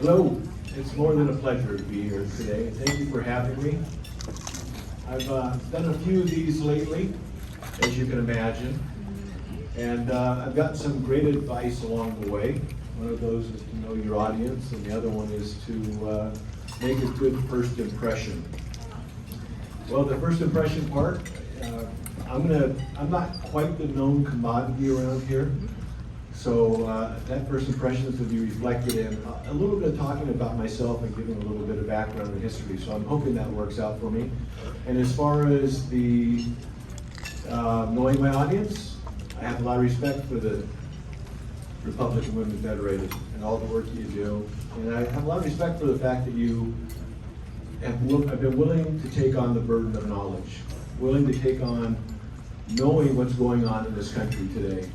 Hello, it's more than a pleasure to be here today. Thank you for having me. I've done a few of these lately, as you can imagine, and I've gotten some great advice along the way. One of those is to know your audience, and the other one is to make a good first impression. Well, the first impression part, I'm not quite the known commodity around here. So that first impression is to be reflected in a little bit of talking about myself and giving a little bit of background and history. So I'm hoping that works out for me. And as far as the knowing my audience, I have a lot of respect for the Republican Women Federated and all the work you do. And I have a lot of respect for the fact that you have been willing to take on the burden of knowledge, willing to take on knowing what's going on in this country today.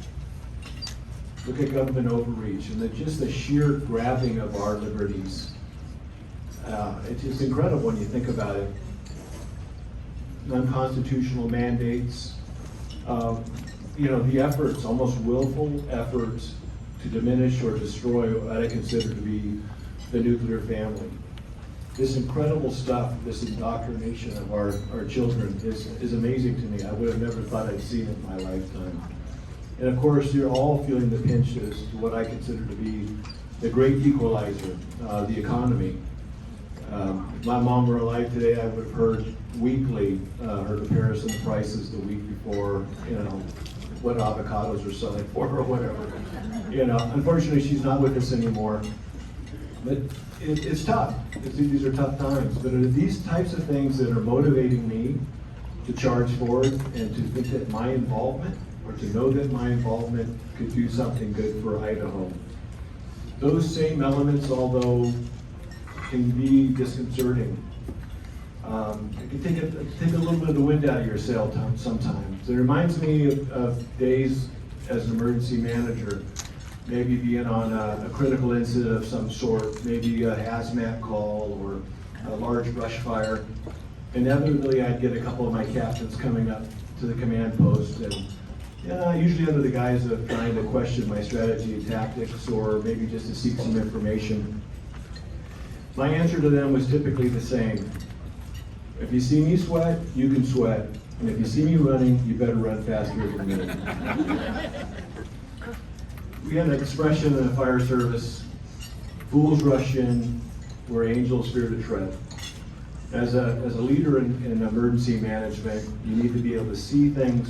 Look at government overreach and just the sheer grabbing of our liberties. It's incredible when you think about it. Unconstitutional mandates, the efforts, almost willful efforts to diminish or destroy what I consider to be the nuclear family. This incredible stuff, this indoctrination of our children is amazing to me. I would have never thought I'd seen it in my lifetime. And of course, you're all feeling the pinch as to what I consider to be the great equalizer, the economy. If my mom were alive today, I would have heard weekly her comparison prices the week before, what avocados are selling for or whatever. Unfortunately, she's not with us anymore. But it's tough. These are tough times. But it are these types of things that are motivating me to charge forward and to think that my involvement, or to know that my involvement could do something good for Idaho. Those same elements, although can be disconcerting, it can take a little bit of the wind out of your sail sometimes. It reminds me of days as an emergency manager, maybe being on a critical incident of some sort, maybe a hazmat call or a large brush fire. Inevitably, I'd get a couple of my captains coming up to the command post, and usually under the guise of trying to question my strategy and tactics, or maybe just to seek some information. My answer to them was typically the same. If you see me sweat, you can sweat. And if you see me running, you better run faster than me. We had an expression in the fire service, fools rush in where angels fear to tread. As a leader in emergency management, you need to be able to see things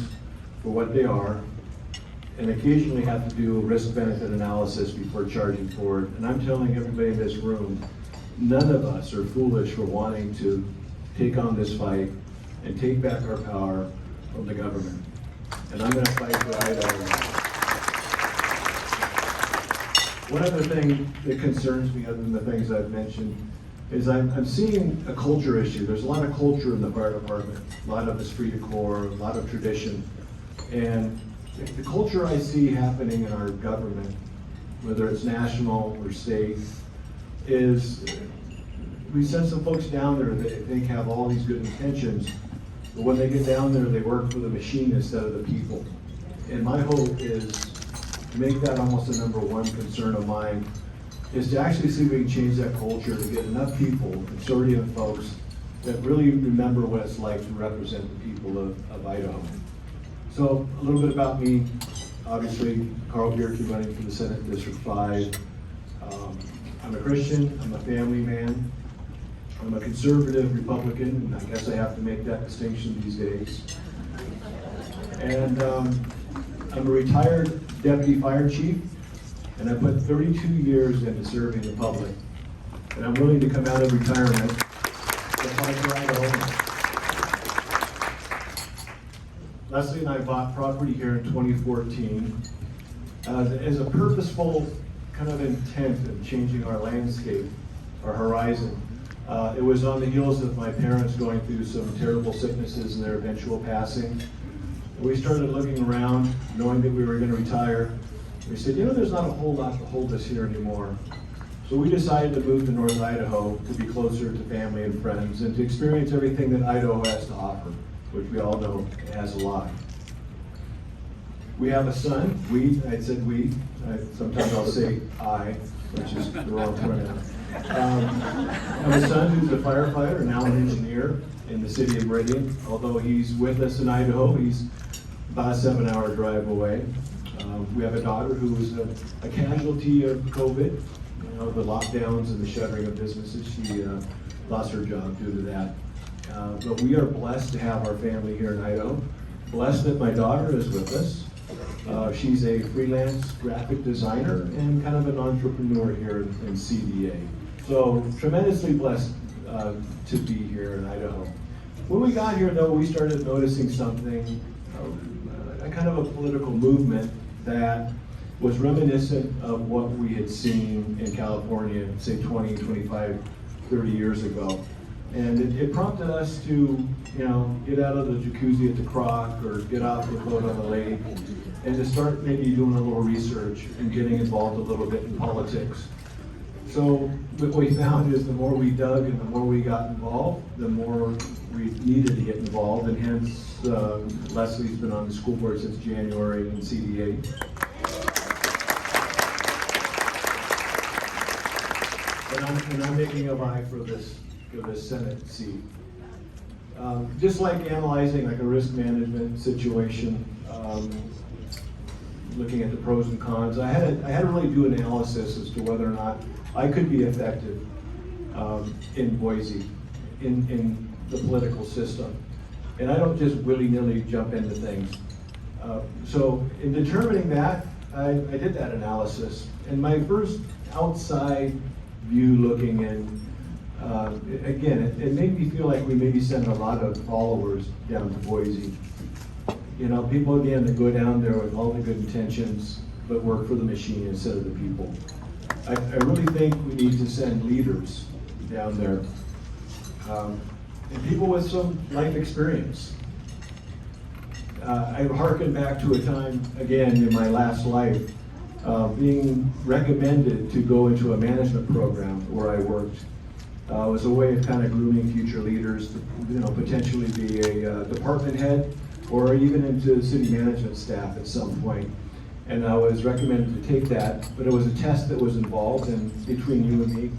for what they are, and occasionally have to do a risk-benefit analysis before charging forward. And I'm telling everybody in this room, none of us are foolish for wanting to take on this fight and take back our power from the government. And I'm going to fight for Idaho. One other thing that concerns me, other than the things I've mentioned, is I'm seeing a culture issue. There's a lot of culture in the fire department, a lot of esprit de corps, a lot of tradition. And the culture I see happening in our government, whether it's national or state, is we send some folks down there that I think have all these good intentions, but when they get down there, they work for the machine instead of the people. And my hope is to make that almost a number one concern of mine, is to actually see if we can change that culture, to get enough people, consortium folks, that really remember what it's like to represent the people of Idaho. So a little bit about me. Obviously, Carl Bjerke, running for the Senate District 5. I'm a Christian, I'm a family man, I'm a conservative Republican, and I guess I have to make that distinction these days. And I'm a retired deputy fire chief, and I put 32 years into serving the public. And I'm willing to come out of retirement to fight for Idaho. Leslie and I bought property here in 2014 as a purposeful kind of intent of changing our landscape, our horizon. It was on the heels of my parents going through some terrible sicknesses and their eventual passing. We started looking around, knowing that we were going to retire. We said, there's not a whole lot to hold us here anymore. So we decided to move to North Idaho to be closer to family and friends and to experience everything that Idaho has to offer, which we all know it has a lot. We have a son. I said we. Sometimes I'll say I, which is the wrong pronoun. I have a son who's a firefighter, now an engineer in the city of Meridian. Although he's with us in Idaho, he's about a 7-hour drive away. We have a daughter who was a casualty of COVID, the lockdowns and the shuttering of businesses. She lost her job due to that. But we are blessed to have our family here in Idaho. Blessed that my daughter is with us. She's a freelance graphic designer and kind of an entrepreneur here in CDA. So tremendously blessed to be here in Idaho. When we got here though, we started noticing something, a kind of a political movement that was reminiscent of what we had seen in California, say 20, 25, 30 years ago. And it prompted us to, get out of the jacuzzi at the Croc or get off the boat on the lake and to start maybe doing a little research and getting involved a little bit in politics. So what we found is the more we dug and the more we got involved, the more we needed to get involved, and hence Leslie's been on the school board since January in CDA. And I'm making a vie for this Senate seat. Just like analyzing like a risk management situation, looking at the pros and cons, I had to really do an analysis as to whether or not I could be effective in Boise, in the political system. And I don't just willy-nilly jump into things. So in determining that, I did that analysis. And my first outside view looking in, again, it made me feel like we maybe sent a lot of followers down to Boise. People again that go down there with all the good intentions, but work for the machine instead of the people. I really think we need to send leaders down there, and people with some life experience. I harken back to a time, again, in my last life, being recommended to go into a management program where I worked. It was a way of kind of grooming future leaders to, potentially be a department head or even into city management staff at some point. And I was recommended to take that, but it was a test that was involved, and between you and me,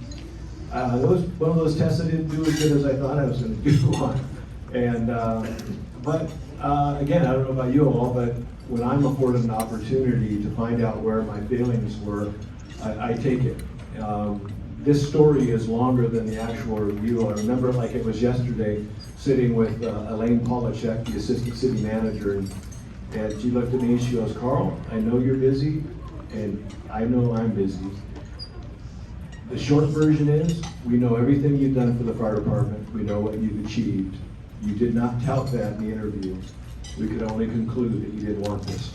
it was one of those tests I didn't do as good as I thought I was going to do on. And but again, I don't know about you all, but when I'm afforded an opportunity to find out where my failings were, I take it. This story is longer than the actual review. I remember like it was yesterday, sitting with Elaine Polachek, the assistant city manager, and she looked at me and she goes, "Carl, I know you're busy, and I know I'm busy. The short version is, we know everything you've done for the fire department. We know what you've achieved. You did not tout that in the interview. We could only conclude that you didn't want this."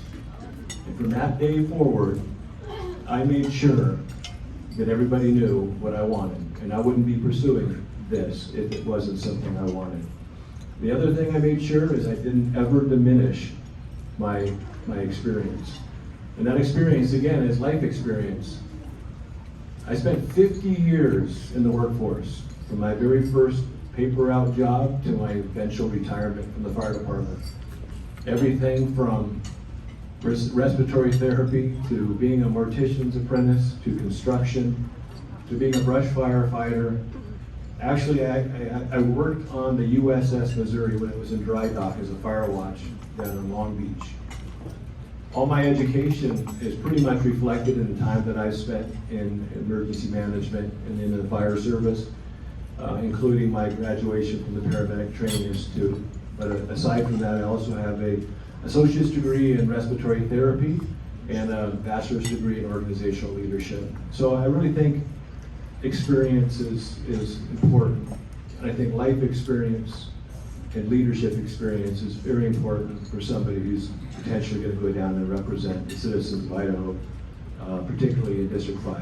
And from that day forward, I made sure that everybody knew what I wanted, and I wouldn't be pursuing this if it wasn't something I wanted. The other thing I made sure is I didn't ever diminish my experience. And that experience, again, is life experience. I spent 50 years in the workforce, from my very first paper route job to my eventual retirement from the fire department. Everything from respiratory therapy to being a mortician's apprentice to construction to being a brush firefighter. Actually, I worked on the USS Missouri when it was in dry dock as a fire watch down in Long Beach. All my education is pretty much reflected in the time that I spent in emergency management and in the fire service, including my graduation from the Paramedic Training Institute. But aside from that, I also have an associate's degree in respiratory therapy and a bachelor's degree in organizational leadership. So I really think experience is important. And I think life experience and leadership experience is very important for somebody who's potentially going to go down and represent the citizens of Idaho, particularly in District 5.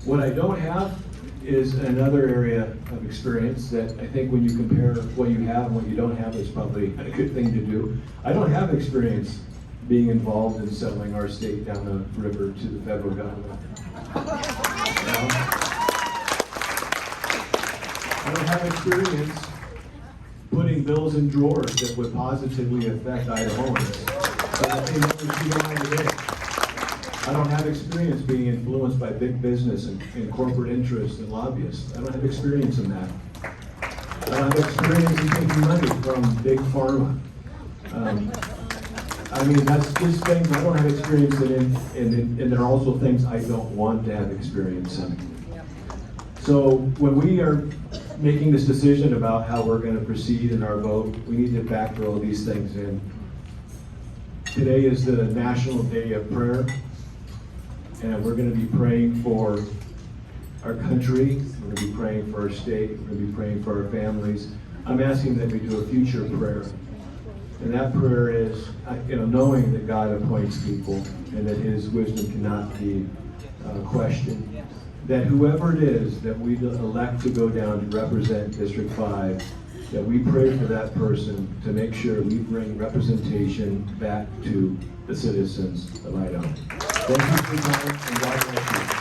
What I don't have is another area of experience that I think when you compare what you have and what you don't have is probably a good thing to do. I don't have experience being involved in selling our state down the river to the federal government. I don't have experience putting bills in drawers that would positively affect Idahoans. So I think we should go on today. I don't have experience being influenced by big business and corporate interests and lobbyists. I don't have experience in that. I don't have experience in taking money from big pharma. I mean, that's just things I don't have experience in, and there are also things I don't want to have experience in. So when we are making this decision about how we're going to proceed in our vote, we need to factor all these things in. Today is the National Day of Prayer, and we're going to be praying for our country, we're going to be praying for our state, we're going to be praying for our families. I'm asking that we do a future prayer. And that prayer is, knowing that God appoints people and that His wisdom cannot be questioned, that whoever it is that we elect to go down to represent District 5, that we pray for that person to make sure we bring representation back to the citizens of Idaho. Thank you for your time, and God bless you.